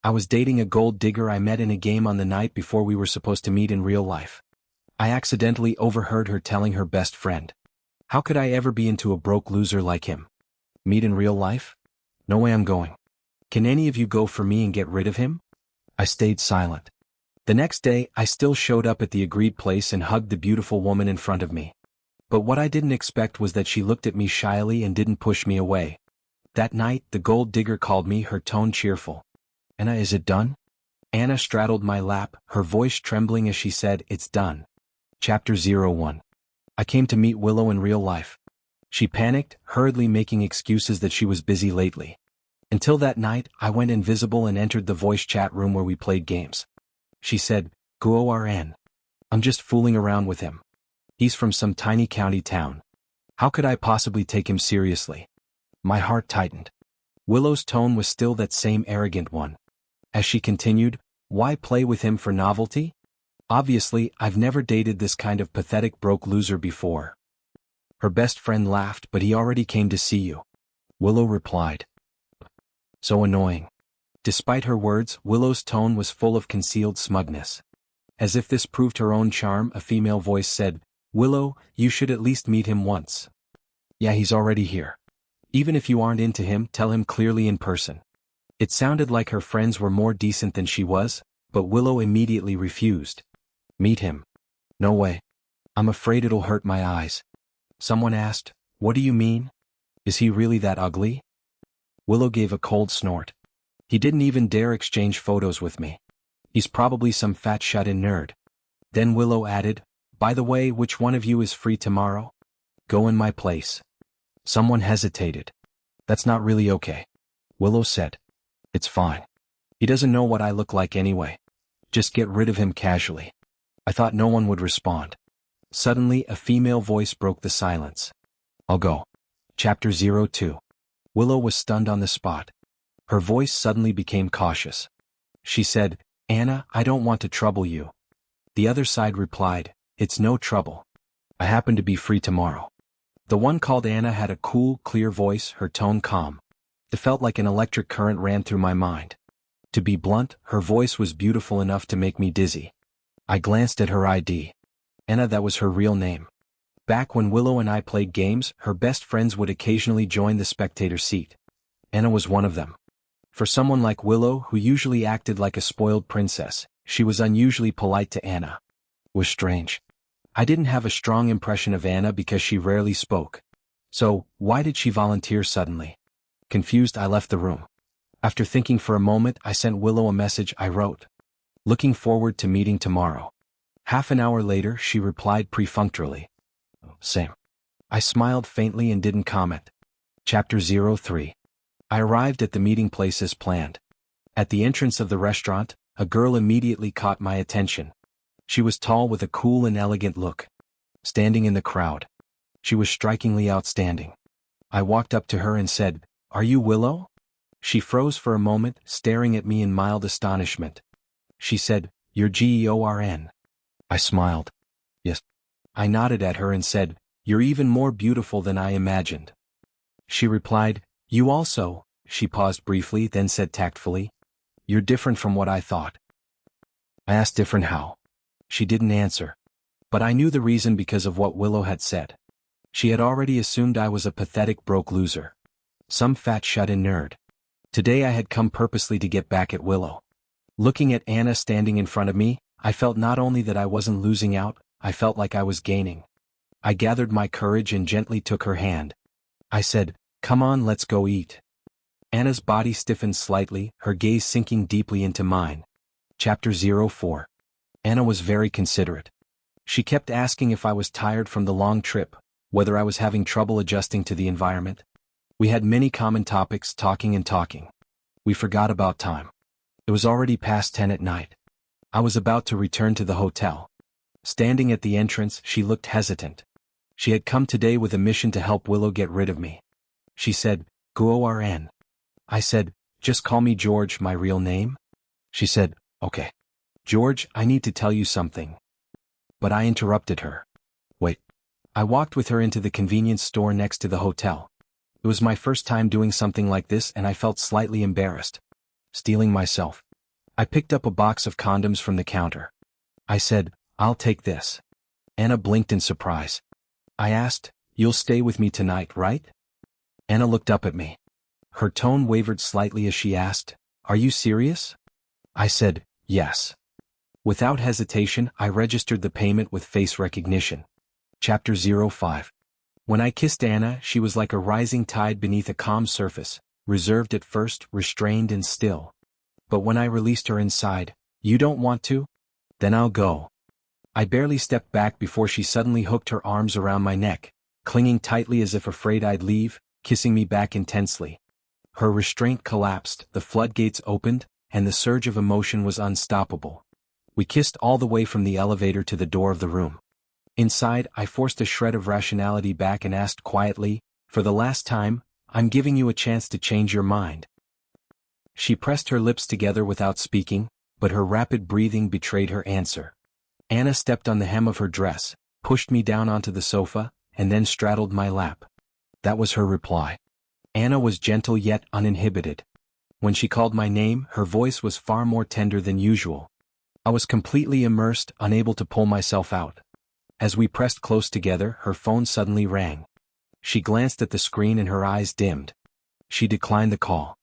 I was dating a gold digger I met in a game on the night before we were supposed to meet in real life. I accidentally overheard her telling her best friend. How could I ever be into a broke loser like him? Meet in real life? No way I'm going. Can any of you go for me and get rid of him? I stayed silent. The next day, I still showed up at the agreed place and hugged the beautiful woman in front of me. But what I didn't expect was that she looked at me shyly and didn't push me away. That night, the gold digger called me, her tone cheerful. Anna, is it done? Anna straddled my lap, her voice trembling as she said, it's done. Chapter 01. I came to meet Willow in real life. She panicked, hurriedly making excuses that she was busy lately. Until that night, I went invisible and entered the voice chat room where we played games. She said, "Gorn. I'm just fooling around with him. He's from some tiny county town. How could I possibly take him seriously?" My heart tightened. Willow's tone was still that same arrogant one. As she continued, "Why play with him for novelty? Obviously, I've never dated this kind of pathetic broke loser before." Her best friend laughed, "But he already came to see you," Willow replied. So annoying. Despite her words, Willow's tone was full of concealed smugness. As if this proved her own charm, a female voice said, "Willow, you should at least meet him once." "Yeah, he's already here. Even if you aren't into him, tell him clearly in person." It sounded like her friends were more decent than she was, but Willow immediately refused. "Meet him? No way. I'm afraid it'll hurt my eyes." Someone asked, "What do you mean? Is he really that ugly?" Willow gave a cold snort. "He didn't even dare exchange photos with me. He's probably some fat shut-in nerd." Then Willow added, "By the way, which one of you is free tomorrow? Go in my place." Someone hesitated. "That's not really okay," Willow said. "It's fine. He doesn't know what I look like anyway. Just get rid of him casually." I thought no one would respond. Suddenly, a female voice broke the silence. "I'll go." Chapter 02. Willow was stunned on the spot. Her voice suddenly became cautious. She said, "Anna, I don't want to trouble you." The other side replied, "It's no trouble. I happen to be free tomorrow." The one called Anna had a cool, clear voice, her tone calm. It felt like an electric current ran through my mind. To be blunt, her voice was beautiful enough to make me dizzy. I glanced at her ID. Anna, that was her real name. Back when Willow and I played games, her best friends would occasionally join the spectator seat. Anna was one of them. For someone like Willow, who usually acted like a spoiled princess, she was unusually polite to Anna. It was strange. I didn't have a strong impression of Anna because she rarely spoke. So, why did she volunteer suddenly? Confused, I left the room. After thinking for a moment, I sent Willow a message. I wrote, "Looking forward to meeting tomorrow." Half an hour later, she replied perfunctorily, "Same." I smiled faintly and didn't comment. Chapter 03. I arrived at the meeting place as planned. At the entrance of the restaurant, a girl immediately caught my attention. She was tall with a cool and elegant look. Standing in the crowd, she was strikingly outstanding. I walked up to her and said, "Are you Willow?" She froze for a moment, staring at me in mild astonishment. She said, "You're Gorn." I smiled. "Yes." I nodded at her and said, "You're even more beautiful than I imagined." She replied, "You also." She paused briefly, then said tactfully, "You're different from what I thought." I asked, "Different how?" She didn't answer. But I knew the reason because of what Willow had said. She had already assumed I was a pathetic broke loser. Some fat shut-in nerd. Today I had come purposely to get back at Willow. Looking at Anna standing in front of me, I felt not only that I wasn't losing out, I felt like I was gaining. I gathered my courage and gently took her hand. I said, "Come on, let's go eat." Anna's body stiffened slightly, her gaze sinking deeply into mine. Chapter 04. Anna was very considerate. She kept asking if I was tired from the long trip, whether I was having trouble adjusting to the environment. We had many common topics, talking and talking. We forgot about time. It was already past 10 at night. I was about to return to the hotel. Standing at the entrance, she looked hesitant. She had come today with a mission to help Willow get rid of me. She said, "Gorn." I said, "Just call me George, my real name." She said, "Okay. George, I need to tell you something." But I interrupted her. "Wait." I walked with her into the convenience store next to the hotel. It was my first time doing something like this and I felt slightly embarrassed. Stealing myself. I picked up a box of condoms from the counter. I said, "I'll take this." Anna blinked in surprise. I asked, "You'll stay with me tonight, right?" Anna looked up at me. Her tone wavered slightly as she asked, "Are you serious?" I said, "Yes." Without hesitation, I registered the payment with face recognition. Chapter 05. When I kissed Anna, she was like a rising tide beneath a calm surface, reserved at first, restrained and still. But when I released her inside, "You don't want to? Then I'll go." I barely stepped back before she suddenly hooked her arms around my neck, clinging tightly as if afraid I'd leave, kissing me back intensely. Her restraint collapsed, the floodgates opened, and the surge of emotion was unstoppable. We kissed all the way from the elevator to the door of the room. Inside, I forced a shred of rationality back and asked quietly, "For the last time, I'm giving you a chance to change your mind." She pressed her lips together without speaking, but her rapid breathing betrayed her answer. Anna stepped on the hem of her dress, pushed me down onto the sofa, and then straddled my lap. That was her reply. Anna was gentle yet uninhibited. When she called my name, her voice was far more tender than usual. I was completely immersed, unable to pull myself out. As we pressed close together, her phone suddenly rang. She glanced at the screen and her eyes dimmed. She declined the call.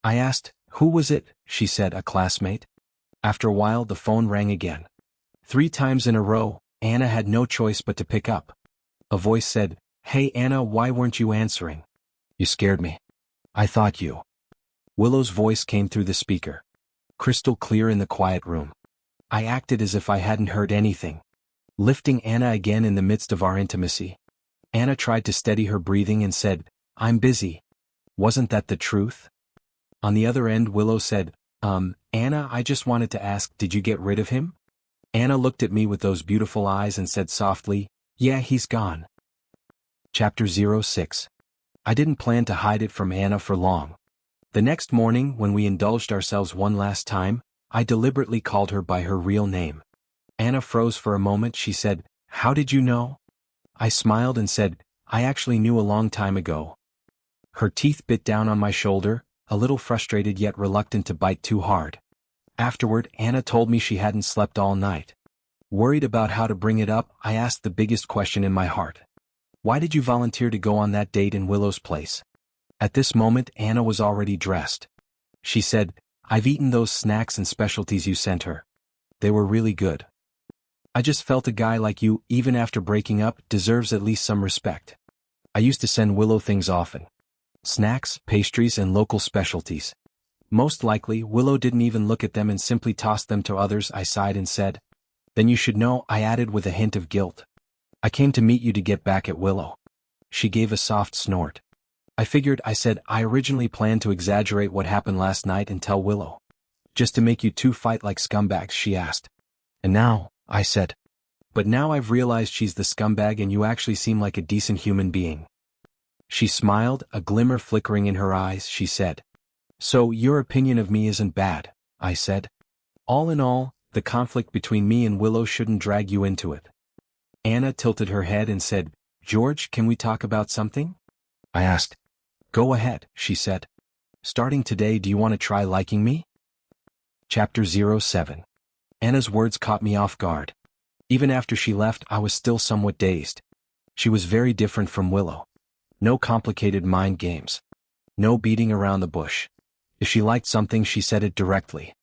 I asked, "Who was it?" She said, "A classmate." After a while, the phone rang again. 3 times in a row, Anna had no choice but to pick up. A voice said, "Hey Anna, why weren't you answering?" "You scared me. I thought you." Willow's voice came through the speaker. Crystal clear in the quiet room. I acted as if I hadn't heard anything. Lifting Anna again in the midst of our intimacy. Anna tried to steady her breathing and said, "I'm busy." Wasn't that the truth? On the other end, Willow said, Anna, I just wanted to ask, did you get rid of him?" Anna looked at me with those beautiful eyes and said softly, "Yeah, he's gone." Chapter 06. I didn't plan to hide it from Anna for long. The next morning, when we indulged ourselves one last time, I deliberately called her by her real name. Anna froze for a moment. She said, "How did you know?" I smiled and said, "I actually knew a long time ago." Her teeth bit down on my shoulder, a little frustrated yet reluctant to bite too hard. Afterward, Anna told me she hadn't slept all night. Worried about how to bring it up, I asked the biggest question in my heart. "Why did you volunteer to go on that date in Willow's place?" At this moment, Anna was already dressed. She said, "I've eaten those snacks and specialties you sent her. They were really good. I just felt a guy like you, even after breaking up, deserves at least some respect." I used to send Willow things often. Snacks, pastries, and local specialties. Most likely, Willow didn't even look at them and simply tossed them to others. I sighed and said, "Then you should know," I added with a hint of guilt. "I came to meet you to get back at Willow." She gave a soft snort. I figured, I said, "I originally planned to exaggerate what happened last night and tell Willow." "Just to make you two fight like scumbags?" she asked. "And now," I said. "But now I've realized she's the scumbag and you actually seem like a decent human being." She smiled, a glimmer flickering in her eyes. She said, "So your opinion of me isn't bad," I said. "All in all, the conflict between me and Willow shouldn't drag you into it." Anna tilted her head and said, "George, can we talk about something?" I asked. "Go ahead," she said. "Starting today, do you want to try liking me?" Chapter 07. Anna's words caught me off guard. Even after she left, I was still somewhat dazed. She was very different from Willow. No complicated mind games. No beating around the bush. If she liked something, she said it directly.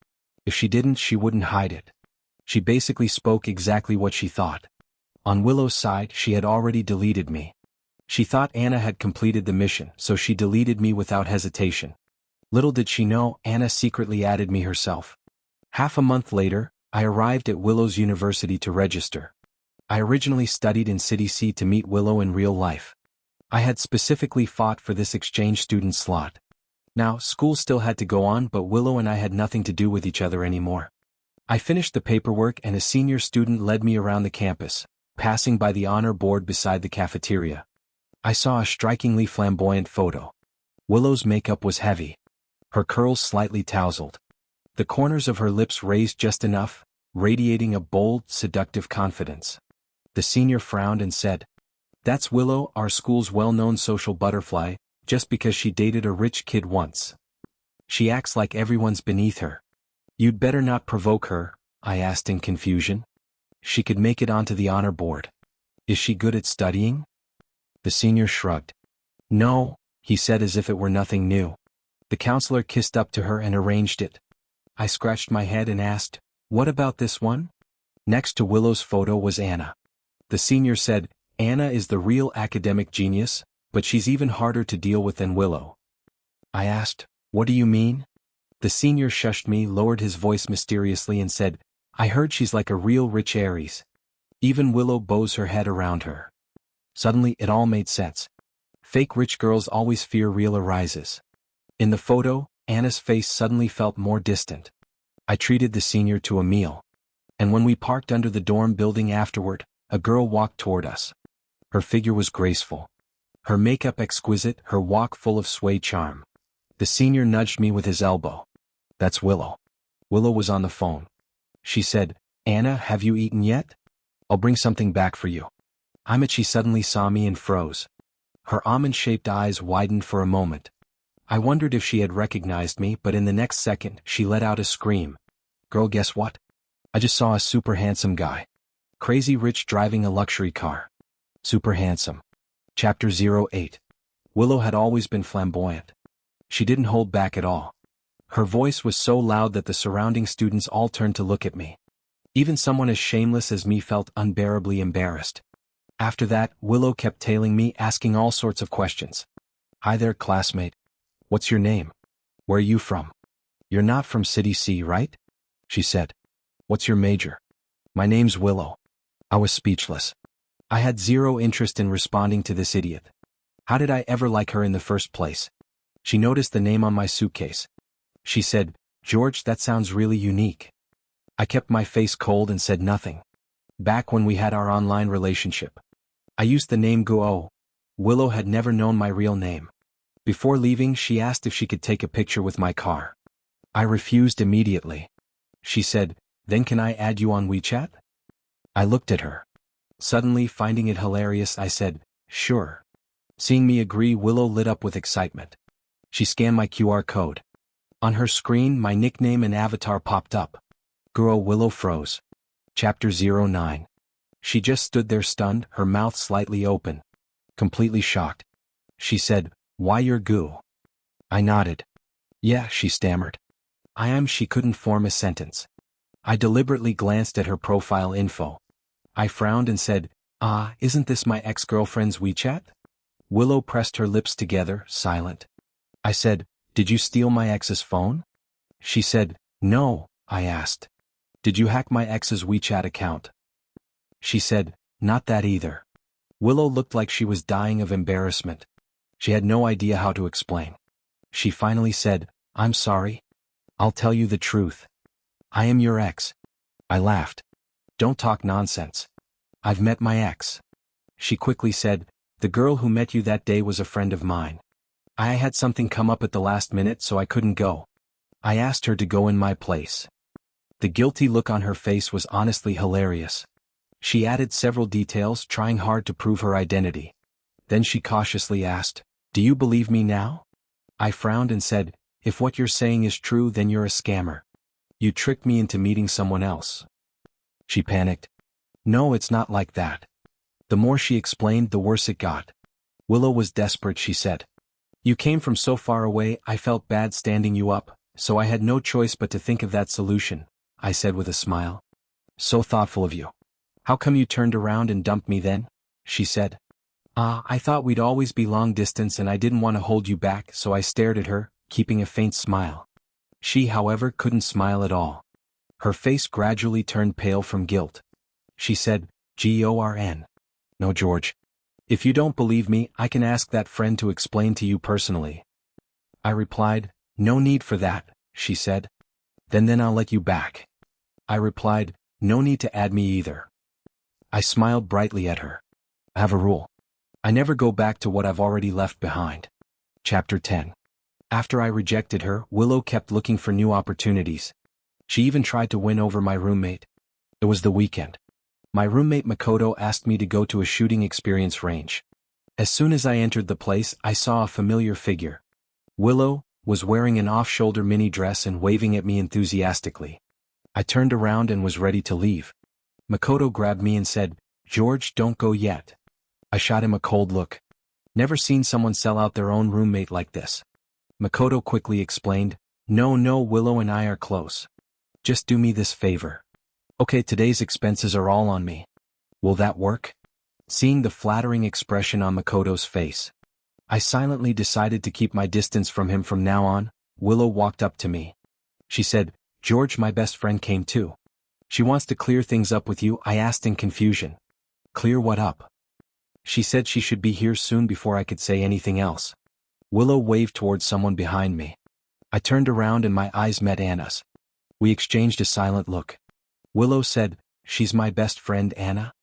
If she didn't, she wouldn't hide it. She basically spoke exactly what she thought. On Willow's side, she had already deleted me. She thought Anna had completed the mission, so she deleted me without hesitation. Little did she know, Anna secretly added me herself. Half a month later, I arrived at Willow's university to register. I originally studied in City C to meet Willow in real life. I had specifically fought for this exchange student slot. Now, school still had to go on, but Willow and I had nothing to do with each other anymore. I finished the paperwork and a senior student led me around the campus, passing by the honor board beside the cafeteria. I saw a strikingly flamboyant photo. Willow's makeup was heavy. Her curls slightly tousled. The corners of her lips raised just enough, radiating a bold, seductive confidence. The senior frowned and said, "That's Willow, our school's well-known social butterfly, just because she dated a rich kid once. She acts like everyone's beneath her." You'd better not provoke her, I asked in confusion. She could make it onto the honor board. Is she good at studying? The senior shrugged. No, he said as if it were nothing new. The counselor kissed up to her and arranged it. I scratched my head and asked, what about this one? Next to Willow's photo was Anna. The senior said, Anna is the real academic genius, but she's even harder to deal with than Willow. I asked, what do you mean? The senior shushed me, lowered his voice mysteriously and said, I heard she's like a real rich Aries. Even Willow bows her head around her. Suddenly it all made sense. Fake rich girls always fear real Arises. In the photo, Anna's face suddenly felt more distant. I treated the senior to a meal. And when we parked under the dorm building afterward, a girl walked toward us. Her figure was graceful. Her makeup exquisite, her walk full of sway charm. The senior nudged me with his elbow. That's Willow. Willow was on the phone. She said, Anna, have you eaten yet? I'll bring something back for you. She suddenly saw me and froze. Her almond-shaped eyes widened for a moment. I wondered if she had recognized me, but in the next second, she let out a scream. Girl, guess what? I just saw a super handsome guy. Crazy rich driving a luxury car. Super handsome. Chapter 08. Willow had always been flamboyant. She didn't hold back at all. Her voice was so loud that the surrounding students all turned to look at me. Even someone as shameless as me felt unbearably embarrassed. After that, Willow kept tailing me, asking all sorts of questions. Hi there, classmate. What's your name? Where are you from? You're not from City C, right? She said. What's your major? My name's Willow. I was speechless. I had zero interest in responding to this idiot. How did I ever like her in the first place? She noticed the name on my suitcase. She said, George, that sounds really unique. I kept my face cold and said nothing. Back when we had our online relationship, I used the name Guo. Willow had never known my real name. Before leaving, she asked if she could take a picture with my car. I refused immediately. She said, then can I add you on WeChat? I looked at her. Suddenly, finding it hilarious, I said, sure. Seeing me agree, Willow lit up with excitement. She scanned my QR code. On her screen, my nickname and avatar popped up. Guo. Willow froze. Chapter 09. She just stood there stunned, her mouth slightly open. Completely shocked. She said, why you're Gu? I nodded. Yeah, she stammered. I am. She couldn't form a sentence. I deliberately glanced at her profile info. I frowned and said, isn't this my ex-girlfriend's WeChat? Willow pressed her lips together, silent. I said, did you steal my ex's phone? She said, no, I asked. Did you hack my ex's WeChat account? She said, not that either. Willow looked like she was dying of embarrassment. She had no idea how to explain. She finally said, I'm sorry. I'll tell you the truth. I am your ex. I laughed. Don't talk nonsense. I've met my ex. She quickly said, the girl who met you that day was a friend of mine. I had something come up at the last minute, so I couldn't go. I asked her to go in my place. The guilty look on her face was honestly hilarious. She added several details, trying hard to prove her identity. Then she cautiously asked, do you believe me now? I frowned and said, if what you're saying is true, then you're a scammer. You tricked me into meeting someone else. She panicked. No, it's not like that. The more she explained, the worse it got. Willow was desperate, she said. You came from so far away, I felt bad standing you up, so I had no choice but to think of that solution, I said with a smile. So thoughtful of you. How come you turned around and dumped me then? She said. I thought we'd always be long distance and I didn't want to hold you back, so I stared at her, keeping a faint smile. She, however, couldn't smile at all. Her face gradually turned pale from guilt. She said, Gorn. No, George. If you don't believe me, I can ask that friend to explain to you personally. I replied, no need for that, she said. Then I'll let you back. I replied, no need to add me either. I smiled brightly at her. I have a rule. I never go back to what I've already left behind. Chapter 10. After I rejected her, Willow kept looking for new opportunities. She even tried to win over my roommate. It was the weekend. My roommate Makoto asked me to go to a shooting experience range. As soon as I entered the place, I saw a familiar figure. Willow, was wearing an off-shoulder mini dress and waving at me enthusiastically. I turned around and was ready to leave. Makoto grabbed me and said, "George, don't go yet." I shot him a cold look. Never seen someone sell out their own roommate like this. Makoto quickly explained, No, Willow and I are close. Just do me this favor. Okay, today's expenses are all on me. Will that work? Seeing the flattering expression on Makoto's face, I silently decided to keep my distance from him from now on. Willow walked up to me. She said, "George, my best friend came too. She wants to clear things up with you." I asked in confusion. "Clear what up?" She said she should be here soon before I could say anything else. Willow waved towards someone behind me. I turned around and my eyes met Anna's. We exchanged a silent look. Willow said, "She's my best friend, Anna?"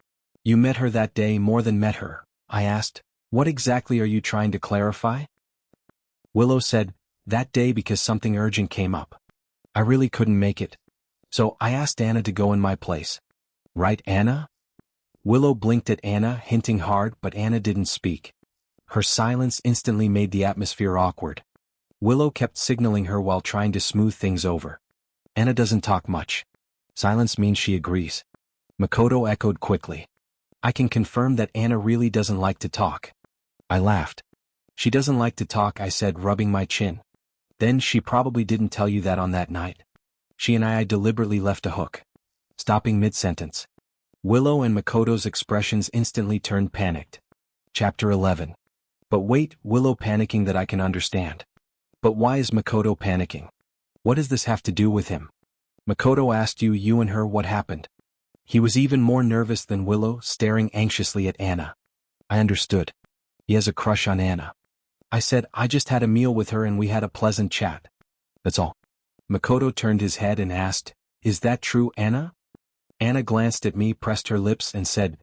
"You met her that day more than met her," I asked. "What exactly are you trying to clarify?" Willow said, "That day because something urgent came up. I really couldn't make it. So I asked Anna to go in my place." "Right, Anna?" Willow blinked at Anna, hinting hard, but Anna didn't speak. Her silence instantly made the atmosphere awkward. Willow kept signaling her while trying to smooth things over. "Anna doesn't talk much." "Silence means she agrees." Makoto echoed quickly. "I can confirm that Anna really doesn't like to talk." I laughed. "She doesn't like to talk," I said, rubbing my chin. "Then she probably didn't tell you that on that night." She and I deliberately left a hook. Stopping mid-sentence. Willow and Makoto's expressions instantly turned panicked. Chapter 11. But wait, Willow panicking, that I can understand. But why is Makoto panicking? What does this have to do with him? Makoto asked you and her what happened. He was even more nervous than Willow, staring anxiously at Anna. I understood. He has a crush on Anna. I said, "I just had a meal with her and we had a pleasant chat. That's all." Makoto turned his head and asked, "Is that true, Anna?" Anna glanced at me, pressed her lips, and said,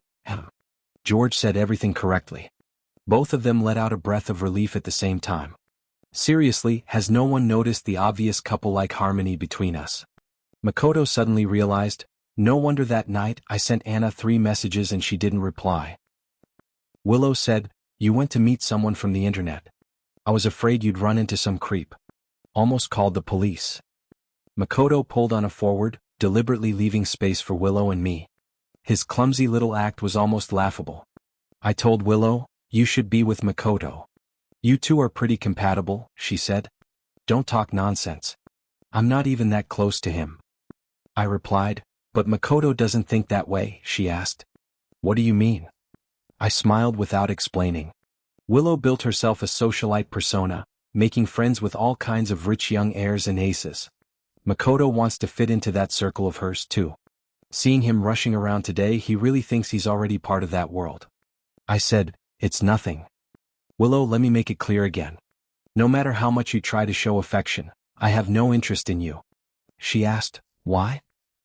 George said everything correctly. Both of them let out a breath of relief at the same time. Seriously, has no one noticed the obvious couple-like harmony between us? Makoto suddenly realized, no wonder that night I sent Anna 3 messages and she didn't reply. Willow said, "You went to meet someone from the internet. I was afraid you'd run into some creep. Almost called the police." Makoto pulled on a forward, deliberately leaving space for Willow and me. His clumsy little act was almost laughable. I told Willow, "You should be with Makoto. You two are pretty compatible," she said. "Don't talk nonsense. I'm not even that close to him." I replied, "But Makoto doesn't think that way," she asked. "What do you mean?" I smiled without explaining. Willow built herself a socialite persona, making friends with all kinds of rich young heirs and aces. Makoto wants to fit into that circle of hers too. Seeing him rushing around today, he really thinks he's already part of that world. I said, "It's nothing. Willow, let me make it clear again. No matter how much you try to show affection, I have no interest in you." She asked, "Why?"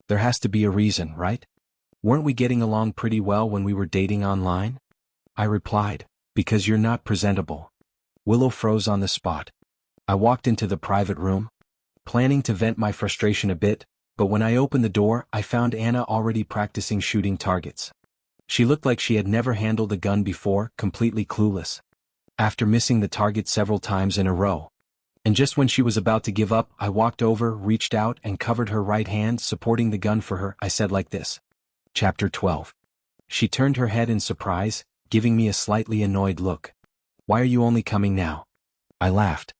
"There has to be a reason, right? Weren't we getting along pretty well when we were dating online?" I replied, "Because you're not presentable." Willow froze on the spot. I walked into the private room, planning to vent my frustration a bit, but when I opened the door, I found Anna already practicing shooting targets. She looked like she had never handled a gun before, completely clueless. After missing the target several times in a row, and just when she was about to give up, I walked over, reached out, and covered her right hand, supporting the gun for her. I said like this. Chapter 12. She turned her head in surprise, giving me a slightly annoyed look. "Why are you only coming now?" I laughed.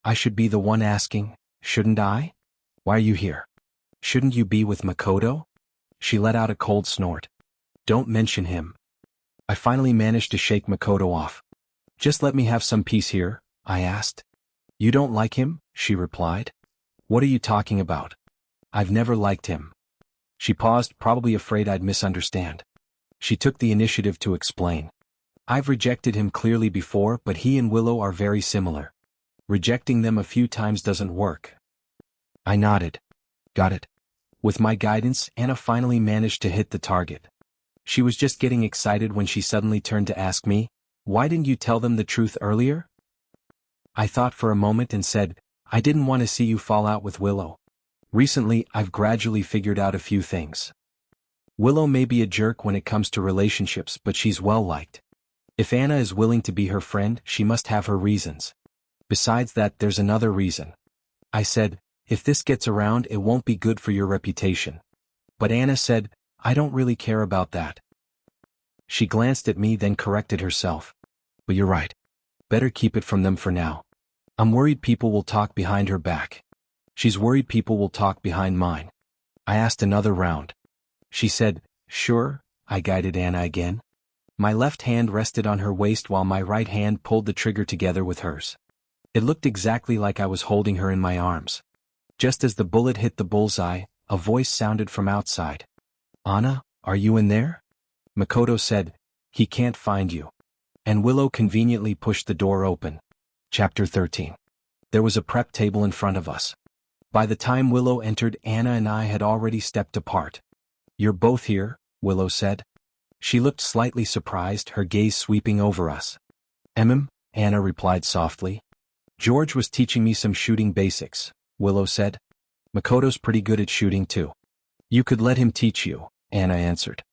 "I should be the one asking, shouldn't I? Why are you here? Shouldn't you be with Makoto?" She let out a cold snort. "Don't mention him." I finally managed to shake Makoto off. "Just let me have some peace here," I asked. "You don't like him?" she replied. "What are you talking about? I've never liked him." She paused, probably afraid I'd misunderstand. She took the initiative to explain. "I've rejected him clearly before, but he and Willow are very similar. Rejecting them a few times doesn't work." I nodded. "Got it." With my guidance, Anna finally managed to hit the target. She was just getting excited when she suddenly turned to ask me, "Why didn't you tell them the truth earlier?" I thought for a moment and said, "I didn't want to see you fall out with Willow. Recently, I've gradually figured out a few things. Willow may be a jerk when it comes to relationships, but she's well-liked. If Anna is willing to be her friend, she must have her reasons. Besides that, there's another reason. I said, if this gets around, it won't be good for your reputation. But Anna said, I don't really care about that. She glanced at me, then corrected herself. But you're right. Better keep it from them for now. I'm worried people will talk behind her back. She's worried people will talk behind mine. I asked another round. She said, sure. I guided Anna again. My left hand rested on her waist while my right hand pulled the trigger together with hers. It looked exactly like I was holding her in my arms. Just as the bullet hit the bullseye, a voice sounded from outside. Anna, are you in there? Makoto said, he can't find you. And Willow conveniently pushed the door open. Chapter 13. There was a prep table in front of us. By the time Willow entered, Anna and I had already stepped apart. You're both here, Willow said. She looked slightly surprised, her gaze sweeping over us. Anna replied softly. George was teaching me some shooting basics, Willow said. Makoto's pretty good at shooting too. You could let him teach you, Anna answered.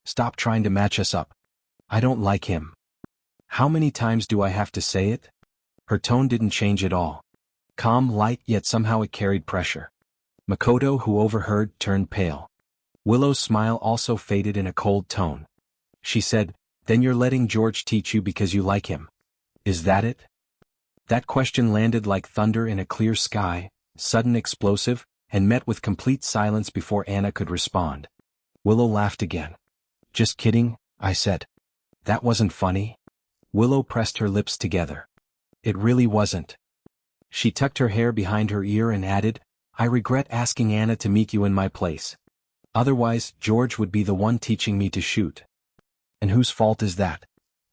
Stop trying to match us up. I don't like him. How many times do I have to say it? Her tone didn't change at all. Calm, light, yet somehow it carried pressure. Makoto, who overheard, turned pale. Willow's smile also faded in a cold tone. She said, then you're letting George teach you because you like him. Is that it? That question landed like thunder in a clear sky, sudden, explosive, and met with complete silence before Anna could respond. Willow laughed again. Just kidding, I said. That wasn't funny. Willow pressed her lips together. It really wasn't. She tucked her hair behind her ear and added, I regret asking Anna to meet you in my place. Otherwise, George would be the one teaching me to shoot. And whose fault is that?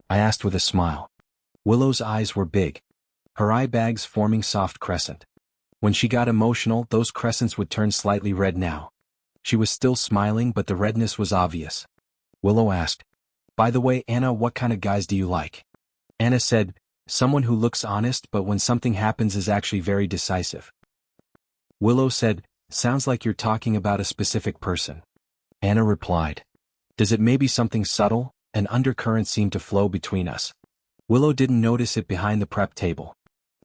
I asked with a smile. Willow's eyes were big. Her eye bags forming soft crescent. When she got emotional, those crescents would turn slightly red now. She was still smiling, but the redness was obvious. Willow asked, by the way, Anna, what kind of guys do you like? Anna said, someone who looks honest but when something happens is actually very decisive. Willow said, sounds like you're talking about a specific person. Anna replied, does it maybe something subtle? An undercurrent seemed to flow between us. Willow didn't notice it behind the prep table.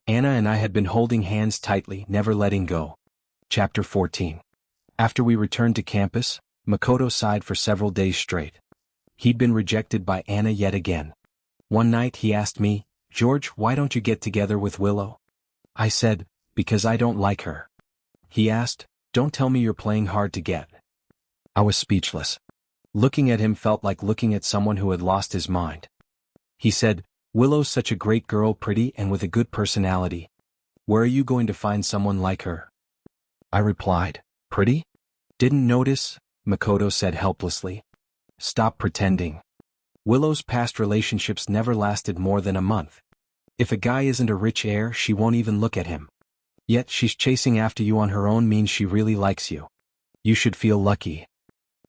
Anna and I had been holding hands tightly, never letting go. Chapter 14. After we returned to campus, Makoto sighed for several days straight. He'd been rejected by Anna yet again. One night he asked me, George, why don't you get together with Willow? I said, because I don't like her. He asked, don't tell me you're playing hard to get. I was speechless. Looking at him felt like looking at someone who had lost his mind. He said, Willow's such a great girl, pretty and with a good personality. Where are you going to find someone like her? I replied, pretty? Didn't notice, Makoto said helplessly. Stop pretending. Willow's past relationships never lasted more than a month. If a guy isn't a rich heir, she won't even look at him. Yet she's chasing after you on her own means she really likes you. You should feel lucky.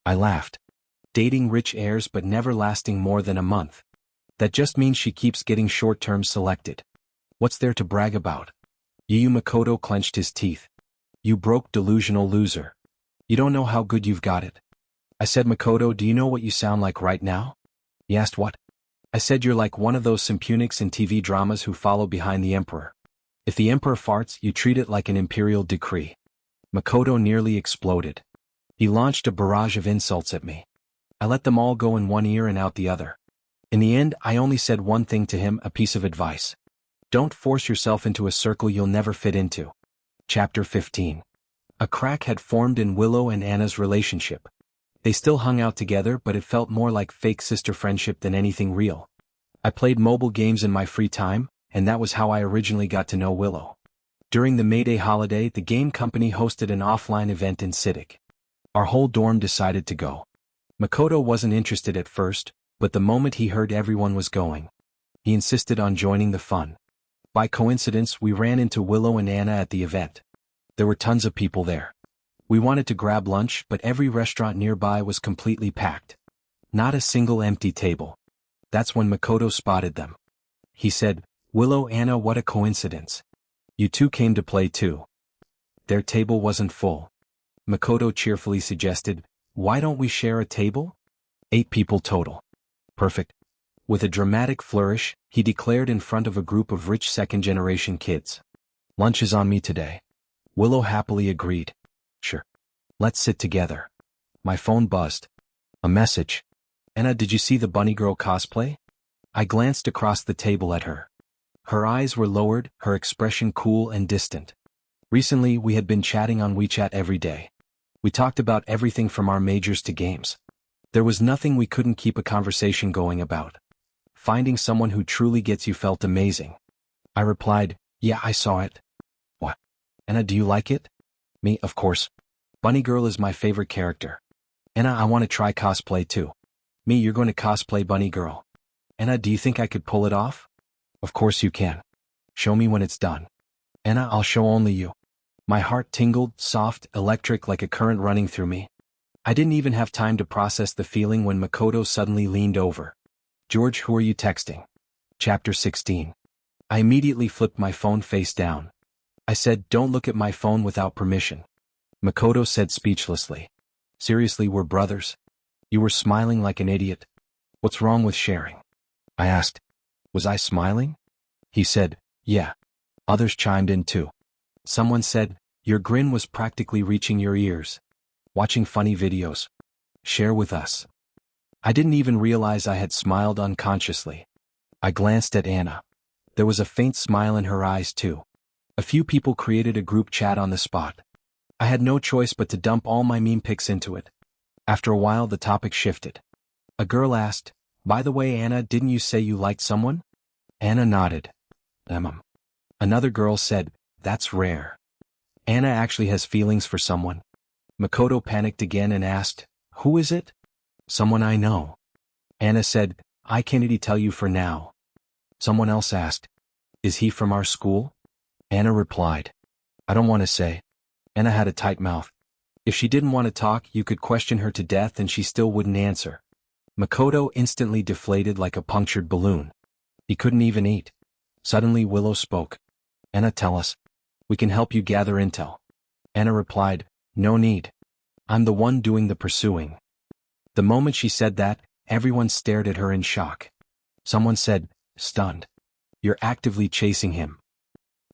I laughed. Dating rich heirs but never lasting more than a month. That just means she keeps getting short-term selected. What's there to brag about? Yu Makoto clenched his teeth. You broke, delusional loser. You don't know how good you've got it. I said, Makoto, do you know what you sound like right now? He asked what? I said you're like one of those simpunics in TV dramas who follow behind the emperor. If the emperor farts, you treat it like an imperial decree. Makoto nearly exploded. He launched a barrage of insults at me. I let them all go in one ear and out the other. In the end, I only said one thing to him, a piece of advice. Don't force yourself into a circle you'll never fit into. Chapter 15. A crack had formed in Willow and Anna's relationship. They still hung out together, but it felt more like fake sister friendship than anything real. I played mobile games in my free time, and that was how I originally got to know Willow. During the May Day holiday, the game company hosted an offline event in Citic. Our whole dorm decided to go. Makoto wasn't interested at first, but the moment he heard everyone was going, he insisted on joining the fun. By coincidence, we ran into Willow and Anna at the event. There were tons of people there. We wanted to grab lunch, but every restaurant nearby was completely packed. Not a single empty table. That's when Makoto spotted them. He said, Willow, Anna, what a coincidence. You two came to play too. Their table wasn't full. Makoto cheerfully suggested, why don't we share a table? 8 people total. Perfect. With a dramatic flourish, he declared in front of a group of rich second-generation kids. "Lunch is on me today." Willow happily agreed. "Sure. Let's sit together." My phone buzzed. A message. "Anna, did you see the bunny girl cosplay?" I glanced across the table at her. Her eyes were lowered, her expression cool and distant. Recently, we had been chatting on WeChat every day. We talked about everything from our majors to games. There was nothing we couldn't keep a conversation going about. Finding someone who truly gets you felt amazing. I replied, "Yeah, I saw it." "What? Anna, do you like it?" "Me, of course. Bunny Girl is my favorite character." "Anna, I want to try cosplay too." "Me, you're going to cosplay Bunny Girl." "Anna, do you think I could pull it off?" "Of course you can. Show me when it's done." "Anna, I'll show only you." My heart tingled, soft, electric like a current running through me. I didn't even have time to process the feeling when Makoto suddenly leaned over. "George, who are you texting?" Chapter 16. I immediately flipped my phone face down. I said, "Don't look at my phone without permission." Makoto said speechlessly, "Seriously, we're brothers?" "You were smiling like an idiot. What's wrong with sharing?" I asked. Was I smiling? He said, "Yeah." Others chimed in too. Someone said, "Your grin was practically reaching your ears." "Watching funny videos. Share with us." I didn't even realize I had smiled unconsciously. I glanced at Anna. There was a faint smile in her eyes too. A few people created a group chat on the spot. I had no choice but to dump all my meme pics into it. After a while the topic shifted. A girl asked, "By the way, Anna, didn't you say you liked someone?" Anna nodded. Another girl said, "That's rare. Anna actually has feelings for someone." Makoto panicked again and asked, "Who is it?" "Someone I know." Anna said, "I can't tell you for now." Someone else asked, "Is he from our school?" Anna replied, "I don't want to say." Anna had a tight mouth. If she didn't want to talk, you could question her to death and she still wouldn't answer. Makoto instantly deflated like a punctured balloon. He couldn't even eat. Suddenly Willow spoke. "Anna, tell us. We can help you gather intel." Anna replied, "No need. I'm the one doing the pursuing." The moment she said that, everyone stared at her in shock. Someone said, stunned, "You're actively chasing him."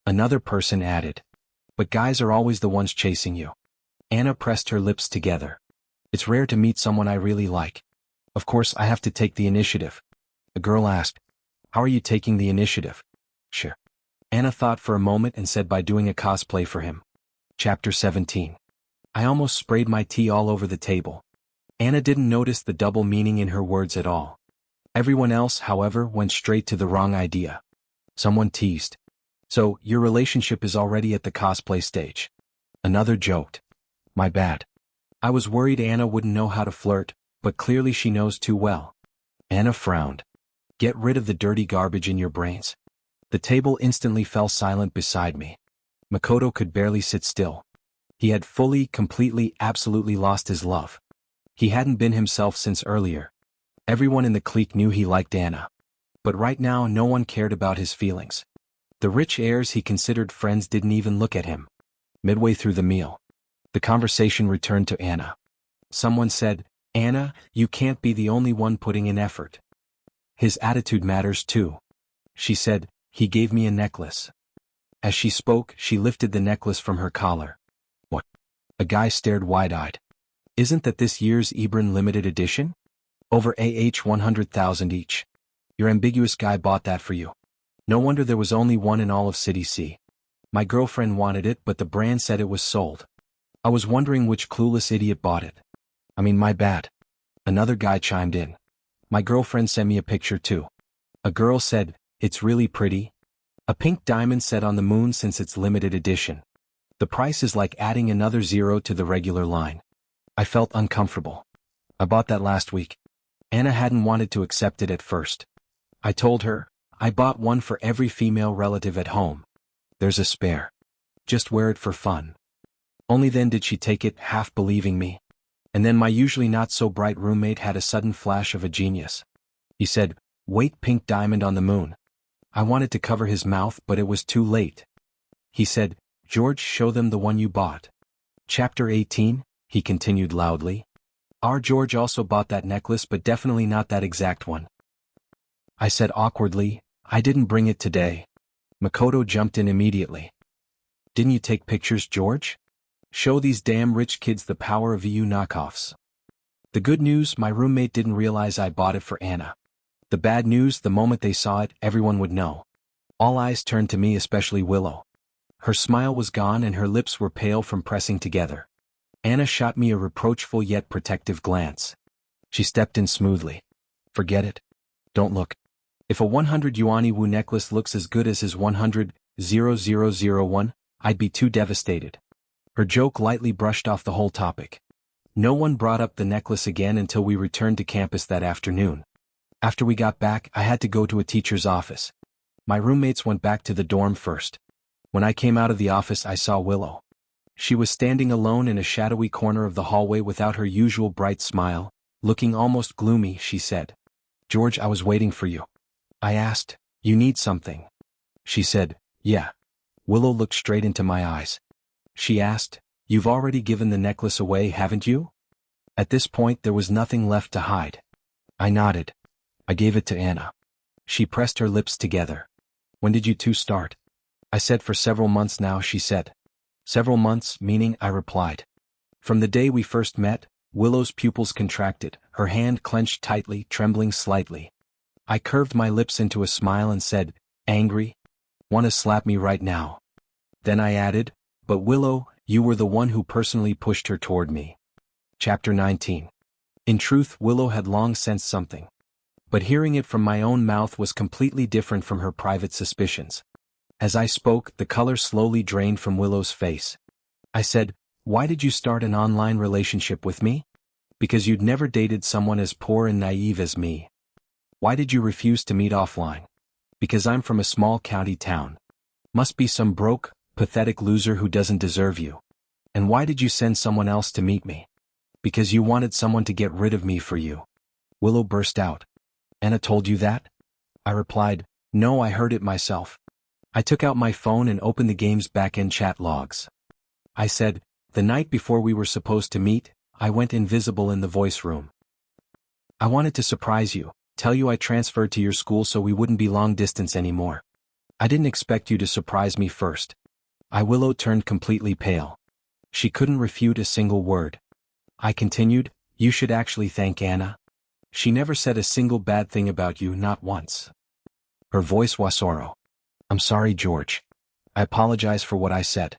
Another person added, "But guys are always the ones chasing you." Anna pressed her lips together. "It's rare to meet someone I really like. Of course I have to take the initiative." A girl asked, "How are you taking the initiative?" "Sure." Anna thought for a moment and said, "By doing a cosplay for him." Chapter 17. I almost sprayed my tea all over the table. Anna didn't notice the double meaning in her words at all. Everyone else, however, went straight to the wrong idea. Someone teased, "So, your relationship is already at the cosplay stage." Another joked, "My bad. I was worried Anna wouldn't know how to flirt, but clearly she knows too well." Anna frowned. "Get rid of the dirty garbage in your brains." The table instantly fell silent beside me. Makoto could barely sit still. He had fully, completely, absolutely lost his love. He hadn't been himself since earlier. Everyone in the clique knew he liked Anna. But right now no one cared about his feelings. The rich heirs he considered friends didn't even look at him. Midway through the meal, the conversation returned to Anna. Someone said, "Anna, you can't be the only one putting in effort. His attitude matters too." She said, "He gave me a necklace." As she spoke, she lifted the necklace from her collar. "What?" A guy stared wide-eyed. "Isn't that this year's Ebron limited edition? Over 100,000 each. Your ambiguous guy bought that for you. No wonder there was only one in all of City C. My girlfriend wanted it, but the brand said it was sold. I was wondering which clueless idiot bought it. My bad." Another guy chimed in. "My girlfriend sent me a picture too." A girl said, "It's really pretty. A pink diamond set on the moon since it's limited edition. The price is like adding another zero to the regular line." I felt uncomfortable. "I bought that last week." Anna hadn't wanted to accept it at first. I told her, "I bought one for every female relative at home. There's a spare. Just wear it for fun." Only then did she take it, half believing me. And then my usually not so bright roommate had a sudden flash of a genius. He said, "Wait, pink diamond on the moon." I wanted to cover his mouth, but it was too late. He said, "George, show them the one you bought." Chapter 18, he continued loudly. Our George also bought that necklace, but definitely not that exact one. I said awkwardly, I didn't bring it today. Makoto jumped in immediately. Didn't you take pictures, George? Show these damn rich kids the power of EU knockoffs. The good news, my roommate didn't realize I bought it for Anna. The bad news, the moment they saw it, everyone would know. All eyes turned to me, especially Willow. Her smile was gone and her lips were pale from pressing together. Anna shot me a reproachful yet protective glance. She stepped in smoothly. Forget it. Don't look. If a 100 yuan Wu necklace looks as good as his 100,001, I'd be too devastated. Her joke lightly brushed off the whole topic. No one brought up the necklace again until we returned to campus that afternoon. After we got back, I had to go to a teacher's office. My roommates went back to the dorm first. When I came out of the office, I saw Willow. She was standing alone in a shadowy corner of the hallway without her usual bright smile. Looking almost gloomy, she said, "George, I was waiting for you." I asked, "You need something?" She said, "Yeah." Willow looked straight into my eyes. She asked, "You've already given the necklace away, haven't you?" At this point, there was nothing left to hide. I nodded. "I gave it to Anna." She pressed her lips together. "When did you two start?" I said, "For several months now," she said. "Several months, meaning?" I replied. "From the day we first met." Willow's pupils contracted, her hand clenched tightly, trembling slightly. I curved my lips into a smile and said, "Angry? Want to slap me right now?" Then I added, "But Willow, you were the one who personally pushed her toward me." Chapter 19. In truth, Willow had long sensed something. But hearing it from my own mouth was completely different from her private suspicions. As I spoke, the color slowly drained from Willow's face. I said, "Why did you start an online relationship with me?" "Because you'd never dated someone as poor and naive as me." "Why did you refuse to meet offline?" "Because I'm from a small county town. Must be some broke, pathetic loser who doesn't deserve you." "And why did you send someone else to meet me?" "Because you wanted someone to get rid of me for you." Willow burst out. "Anna told you that?" I replied, "No, I heard it myself." I took out my phone and opened the game's back-end chat logs. I said, "The night before we were supposed to meet, I went invisible in the voice room. I wanted to surprise you, tell you I transferred to your school so we wouldn't be long distance anymore. I didn't expect you to surprise me first." Willow turned completely pale. She couldn't refute a single word. I continued, "You should actually thank Anna. She never said a single bad thing about you, not once." Her voice was sorrow. "I'm sorry, George. I apologize for what I said."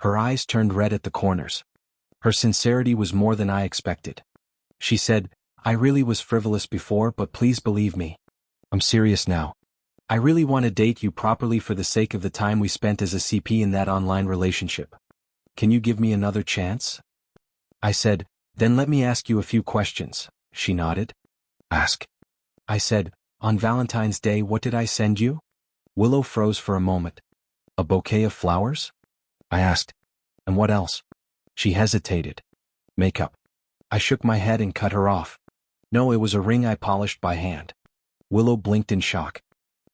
Her eyes turned red at the corners. Her sincerity was more than I expected. She said, "I really was frivolous before, but please believe me. I'm serious now. I really want to date you properly for the sake of the time we spent as a CP in that online relationship. Can you give me another chance?" I said, "Then let me ask you a few questions." She nodded. "Ask." I said, "On Valentine's Day, what did I send you?" Willow froze for a moment. "A bouquet of flowers?" I asked. "And what else?" She hesitated. "Makeup." I shook my head and cut her off. "No, it was a ring I polished by hand." Willow blinked in shock.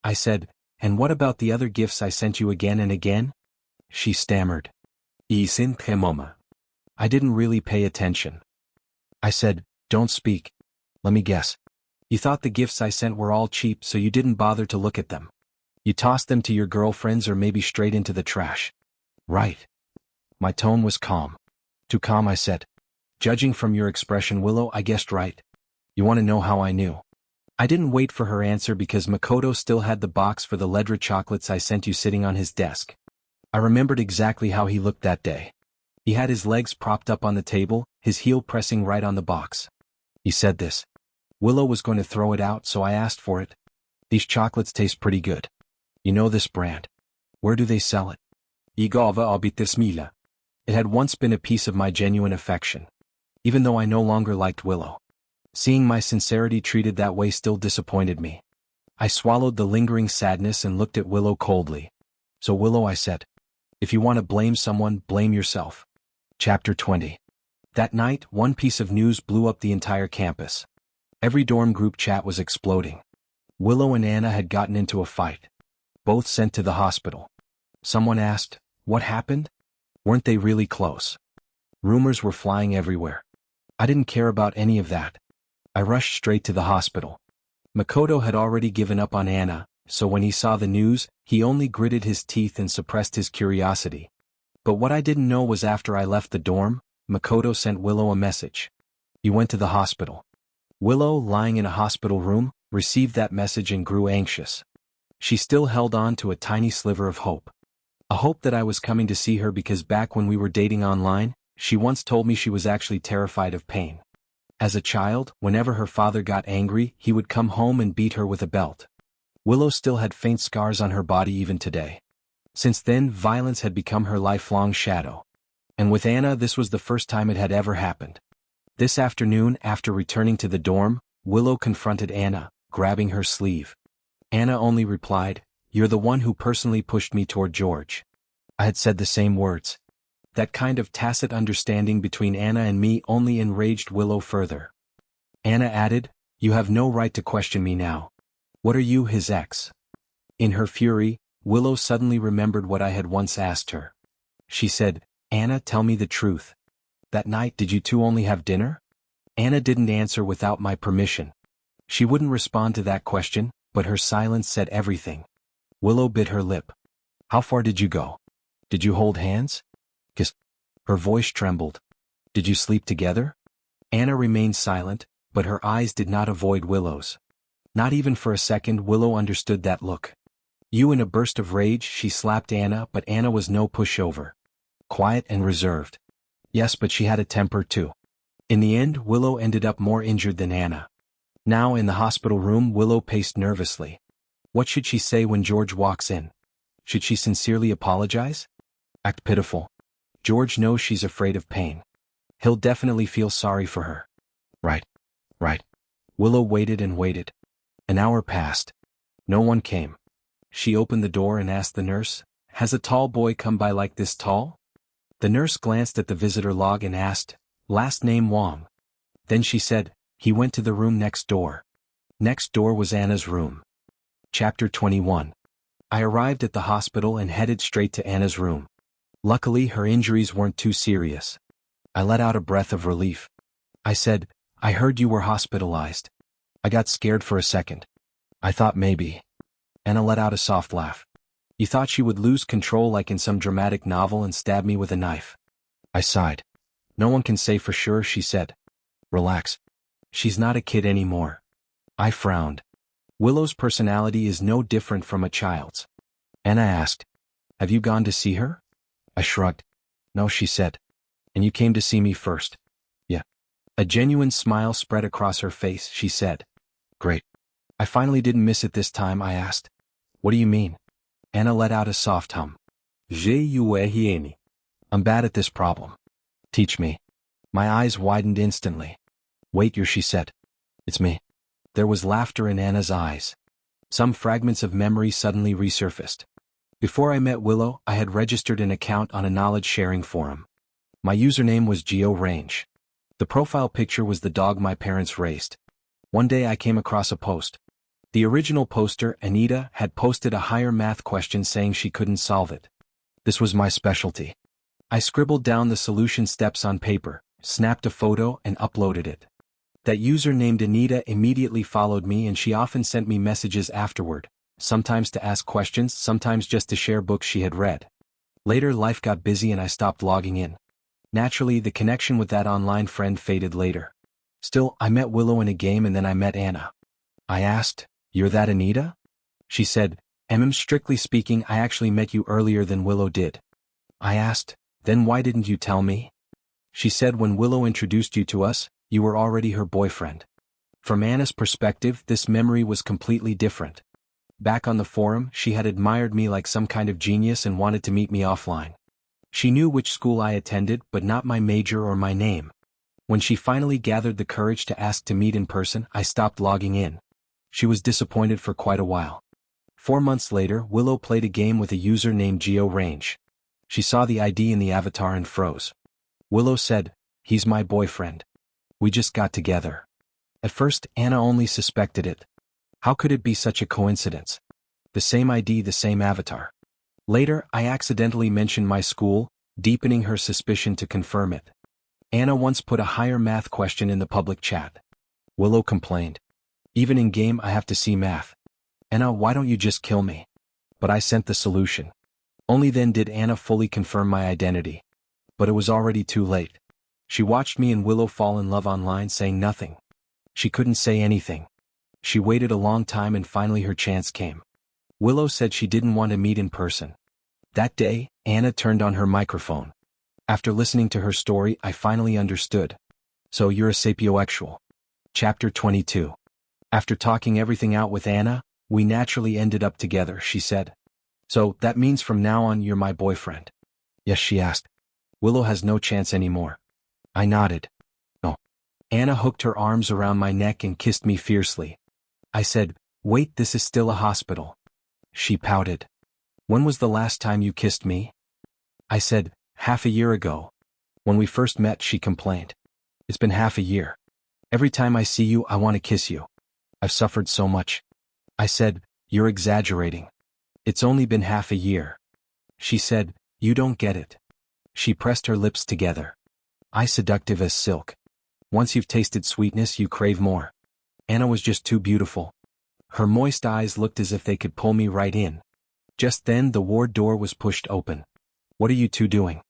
I said, "And what about the other gifts I sent you again and again?" She stammered. "Isin mama." I didn't really pay attention. I said, "Don't speak. Let me guess. You thought the gifts I sent were all cheap, so you didn't bother to look at them. You tossed them to your girlfriends or maybe straight into the trash." "Right." My tone was calm. "Too calm," I said. "Judging from your expression, Willow, I guessed right. You want to know how I knew?" I didn't wait for her answer because Makoto still had the box for the Ledra chocolates I sent you sitting on his desk. I remembered exactly how he looked that day. He had his legs propped up on the table, his heel pressing right on the box. He said this. Willow was going to throw it out, so I asked for it. "These chocolates taste pretty good. You know this brand? Where do they sell it?" "Igava Obitismila." It had once been a piece of my genuine affection. Even though I no longer liked Willow. Seeing my sincerity treated that way still disappointed me. I swallowed the lingering sadness and looked at Willow coldly. "So Willow," I said, "if you want to blame someone, blame yourself." Chapter 20. That night, one piece of news blew up the entire campus. Every dorm group chat was exploding. Willow and Anna had gotten into a fight. Both sent to the hospital. Someone asked, "What happened? Weren't they really close?" Rumors were flying everywhere. I didn't care about any of that. I rushed straight to the hospital. Makoto had already given up on Anna, so when he saw the news, he only gritted his teeth and suppressed his curiosity. But what I didn't know was after I left the dorm, Makoto sent Willow a message. "You went to the hospital." Willow, lying in a hospital room, received that message and grew anxious. She still held on to a tiny sliver of hope. A hope that I was coming to see her because back when we were dating online, she once told me she was actually terrified of pain. As a child, whenever her father got angry, he would come home and beat her with a belt. Willow still had faint scars on her body even today. Since then, violence had become her lifelong shadow. And with Anna, this was the first time it had ever happened. This afternoon, after returning to the dorm, Willow confronted Anna, grabbing her sleeve. Anna only replied, "You're the one who personally pushed me toward George." I had said the same words. That kind of tacit understanding between Anna and me only enraged Willow further. Anna added, "You have no right to question me now. What are you, his ex?" In her fury, Willow suddenly remembered what I had once asked her. She said, "Anna, tell me the truth. That night, did you two only have dinner?" Anna didn't answer without my permission. She wouldn't respond to that question, but her silence said everything. Willow bit her lip. "How far did you go? Did you hold hands?" "Kiss." Her voice trembled. "Did you sleep together?" Anna remained silent, but her eyes did not avoid Willow's. Not even for a second Willow understood that look. In a burst of rage, she slapped Anna, but Anna was no pushover. Quiet and reserved. Yes, but she had a temper too. In the end, Willow ended up more injured than Anna. Now in the hospital room, Willow paced nervously. What should she say when George walks in? Should she sincerely apologize? Act pitiful. George knows she's afraid of pain. He'll definitely feel sorry for her. Right. Willow waited and waited. An hour passed. No one came. She opened the door and asked the nurse, "Has a tall boy come by like this tall?" The nurse glanced at the visitor log and asked, "Last name Wong." Then she said, "He went to the room next door." Next door was Anna's room. Chapter 21. I arrived at the hospital and headed straight to Anna's room. Luckily, her injuries weren't too serious. I let out a breath of relief. I said, "I heard you were hospitalized." I got scared for a second. I thought maybe. Anna let out a soft laugh. "You thought she would lose control like in some dramatic novel and stab me with a knife." I sighed. "No one can say for sure," she said. "Relax. She's not a kid anymore." I frowned. Willow's personality is no different from a child's. Anna asked, "Have you gone to see her?" I shrugged. "No," she said. "And you came to see me first?" "Yeah." A genuine smile spread across her face. She said, "Great. I finally didn't miss it this time," I asked. "What do you mean?" Anna let out a soft hum. I'm bad at this problem. Teach me." My eyes widened instantly. "Wait, she said. "It's me." There was laughter in Anna's eyes. Some fragments of memory suddenly resurfaced. Before I met Willow, I had registered an account on a knowledge-sharing forum. My username was GeoRange. The profile picture was the dog my parents raised. One day I came across a post. The original poster, Anita, had posted a higher math question saying she couldn't solve it. This was my specialty. I scribbled down the solution steps on paper, snapped a photo, and uploaded it. That user named Anita immediately followed me, and she often sent me messages afterward, sometimes to ask questions, sometimes just to share books she had read. Later, life got busy and I stopped logging in. Naturally, the connection with that online friend faded later. Still, I met Willow in a game and then I met Anna. I asked, "You're that Anita?" She said, Strictly speaking, I actually met you earlier than Willow did." I asked, "Then why didn't you tell me?" She said, "When Willow introduced you to us, you were already her boyfriend." From Anna's perspective, this memory was completely different. Back on the forum, she had admired me like some kind of genius and wanted to meet me offline. She knew which school I attended, but not my major or my name. When she finally gathered the courage to ask to meet in person, I stopped logging in. She was disappointed for quite a while. 4 months later, Willow played a game with a user named GeoRange. She saw the ID in the avatar and froze. Willow said, "He's my boyfriend. We just got together." At first, Anna only suspected it. How could it be such a coincidence? The same ID, the same avatar. Later, I accidentally mentioned my school, deepening her suspicion to confirm it. Anna once put a higher math question in the public chat. Willow complained. Even in game I have to see math. Anna, why don't you just kill me? But I sent the solution. Only then did Anna fully confirm my identity. But it was already too late. She watched me and Willow fall in love online, saying nothing. She couldn't say anything. She waited a long time and finally her chance came. Willow said she didn't want to meet in person. That day, Anna turned on her microphone. After listening to her story, I finally understood. So you're a sapiosexual. Chapter 22. After talking everything out with Anna, we naturally ended up together, she said. So, that means from now on you're my boyfriend? Yes, she asked. Willow has no chance anymore. I nodded. No. Anna hooked her arms around my neck and kissed me fiercely. I said, wait, this is still a hospital. She pouted. When was the last time you kissed me? I said, half a year ago. When we first met, she complained. It's been half a year. Every time I see you, I want to kiss you. I've suffered so much. I said, you're exaggerating. It's only been half a year. She said, you don't get it. She pressed her lips together. I seductive as silk. Once you've tasted sweetness, you crave more. Anna was just too beautiful. Her moist eyes looked as if they could pull me right in. Just then the ward door was pushed open. What are you two doing?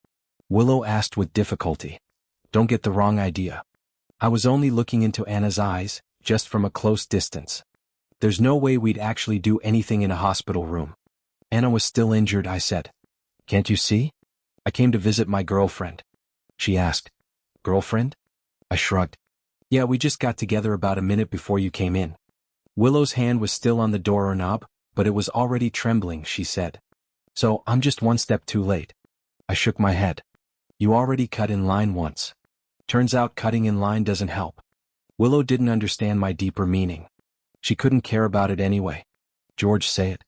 Willow asked with difficulty. Don't get the wrong idea. I was only looking into Anna's eyes, just from a close distance. There's no way we'd actually do anything in a hospital room. Anna was still injured, I said. Can't you see? I came to visit my girlfriend. She asked. Girlfriend? I shrugged. Yeah, we just got together about a minute before you came in. Willow's hand was still on the doorknob, but it was already trembling, she said. So, I'm just one step too late. I shook my head. You already cut in line once. Turns out cutting in line doesn't help. Willow didn't understand my deeper meaning. She couldn't care about it anyway. George, say it.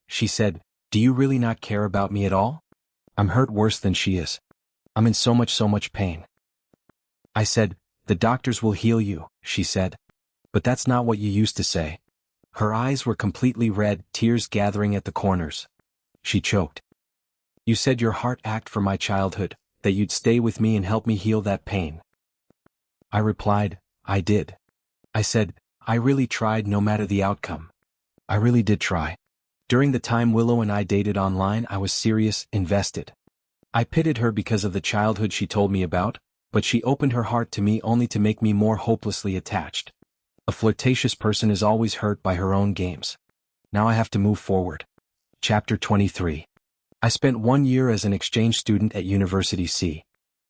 She said, do you really not care about me at all? I'm hurt worse than she is. I'm in so much pain. I said, the doctors will heal you, she said. But that's not what you used to say. Her eyes were completely red, tears gathering at the corners. She choked. You said your heart ached for my childhood, that you'd stay with me and help me heal that pain. I replied, I did. I said, I really tried no matter the outcome. I really did try. During the time Willow and I dated online, I was serious, invested. I pitied her because of the childhood she told me about, but she opened her heart to me only to make me more hopelessly attached. A flirtatious person is always hurt by her own games. Now I have to move forward. Chapter 23. I spent 1 year as an exchange student at University C.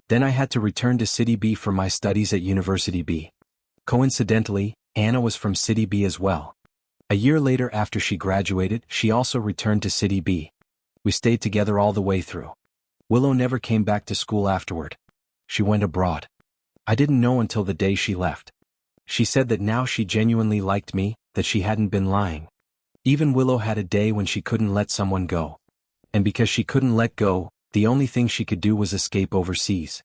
Then I had to return to City B for my studies at University B. Coincidentally, Anna was from City B as well. A year later, after she graduated, she also returned to City B. We stayed together all the way through. Willow never came back to school afterward. She went abroad. I didn't know until the day she left. She said that now she genuinely liked me, that she hadn't been lying. Even Willow had a day when she couldn't let someone go. And because she couldn't let go, the only thing she could do was escape overseas.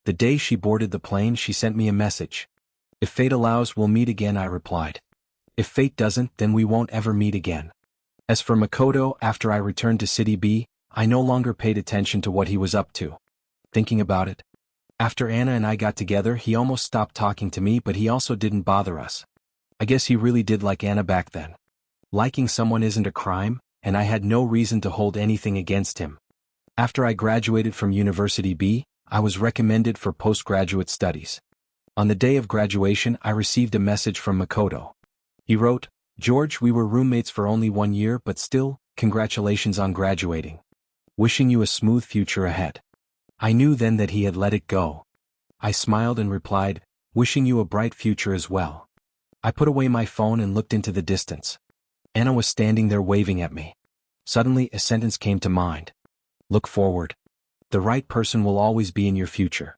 The day she boarded the plane, she sent me a message. If fate allows, we'll meet again, I replied. If fate doesn't, then we won't ever meet again. As for Makoto, after I returned to City B, I no longer paid attention to what he was up to. Thinking about it, after Anna and I got together, he almost stopped talking to me, but he also didn't bother us. I guess he really did like Anna back then. Liking someone isn't a crime, and I had no reason to hold anything against him. After I graduated from University B, I was recommended for postgraduate studies. On the day of graduation, I received a message from Makoto. He wrote, George, we were roommates for only 1 year, but still, congratulations on graduating. Wishing you a smooth future ahead. I knew then that he had let it go. I smiled and replied, wishing you a bright future as well. I put away my phone and looked into the distance. Anna was standing there waving at me. Suddenly, a sentence came to mind. Look forward. The right person will always be in your future.